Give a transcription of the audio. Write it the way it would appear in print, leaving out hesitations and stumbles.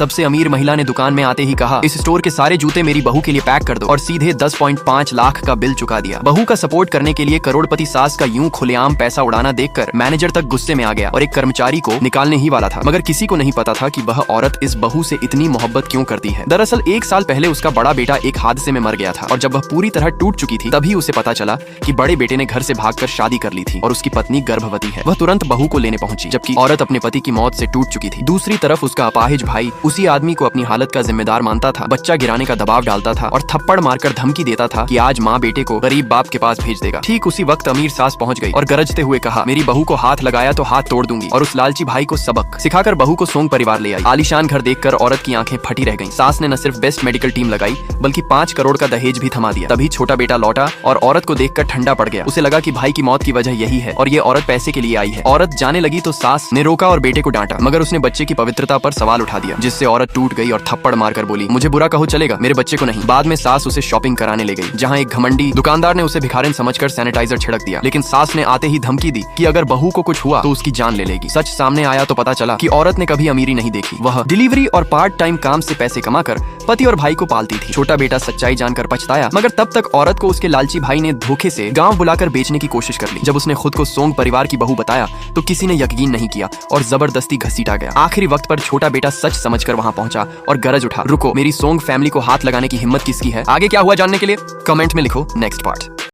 सबसे अमीर महिला ने दुकान में आते ही कहा, इस स्टोर के सारे जूते मेरी बहू के लिए पैक कर दो, और सीधे 10.5 लाख का बिल चुका दिया। बहू का सपोर्ट करने के लिए करोड़पति सास का यूं खुलेआम पैसा उड़ाना देखकर मैनेजर तक गुस्से में आ गया और एक कर्मचारी को निकालने ही वाला था, मगर किसी को नहीं पता था कि वह औरत इस बहू से इतनी मोहब्बत क्यों करती है। दरअसल 1 साल पहले उसका बड़ा बेटा एक हादसे में मर गया था, और जब वह पूरी तरह टूट चुकी थी तभी उसे पता चला कि बड़े बेटे ने घर से भागकर शादी कर ली थी और उसकी पत्नी गर्भवती है। वह तुरंत बहू को लेने पहुंची, जबकि औरत अपने पति की मौत से टूट चुकी थी। दूसरी तरफ उसका अपाहिज भाई उसी आदमी को अपनी हालत का जिम्मेदार मानता था, बच्चा गिराने का दबाव डालता था और थप्पड़ मारकर धमकी देता था कि आज माँ बेटे को गरीब बाप के पास भेज देगा। ठीक उसी वक्त अमीर सास पहुंच गई और गरजते हुए कहा, मेरी बहू को हाथ लगाया तो हाथ तोड़ दूंगी, और उस लालची भाई को सबक सिखाकर बहू को सोंग परिवार ले आई। आलीशान घर देखकर औरत की आंखें फटी रह गईं। सास ने न सिर्फ बेस्ट मेडिकल टीम लगाई बल्कि 5 करोड़ का दहेज भी थमा दिया। तभी छोटा बेटा लौटा और औरत को देखकर ठंडा पड़ गया। उसे लगा कि भाई की मौत की वजह यही है और ये औरत पैसे के लिए आई है। औरत जाने लगी तो सास ने रोका और बेटे को डांटा, मगर उसने बच्चे की पवित्रता पर सवाल उठा दिया, जिससे औरत टूट गई और थप्पड़ मारकर बोली, मुझे बुरा कहो चलेगा, मेरे बच्चे को नहीं। बाद में सास उसे शॉपिंग कराने ले गई, जहाँ एक घमंडी दुकानदार ने उसे भिखारिन समझकर सैनिटाइजर छिड़क दिया, लेकिन सास ने आते ही धमकी दी कि अगर बहू को कुछ हुआ तो उसकी जान ले लेगी। सच सामने आया तो पता चला कि औरत ने कभी अमीरी नहीं देखी, वह डिलीवरी और पार्ट टाइम काम से पैसे कमाकर पति और भाई को पालती थी। छोटा बेटा सच्चाई जानकर पछताया, मगर तब तक औरत को उसके लालची भाई ने धोखे से गांव बुलाकर बेचने की कोशिश कर ली। जब उसने खुद को सोंग परिवार की बहू बताया तो किसी ने यकीन नहीं किया और जबरदस्ती घसीटा गया। आखिरी वक्त पर छोटा बेटा सच समझकर वहां पहुंचा और गरज उठा, रुको, मेरी सोंग फैमिली को हाथ लगाने की हिम्मत किसकी है? आगे क्या हुआ जानने के लिए कमेंट में लिखो नेक्स्ट पार्ट।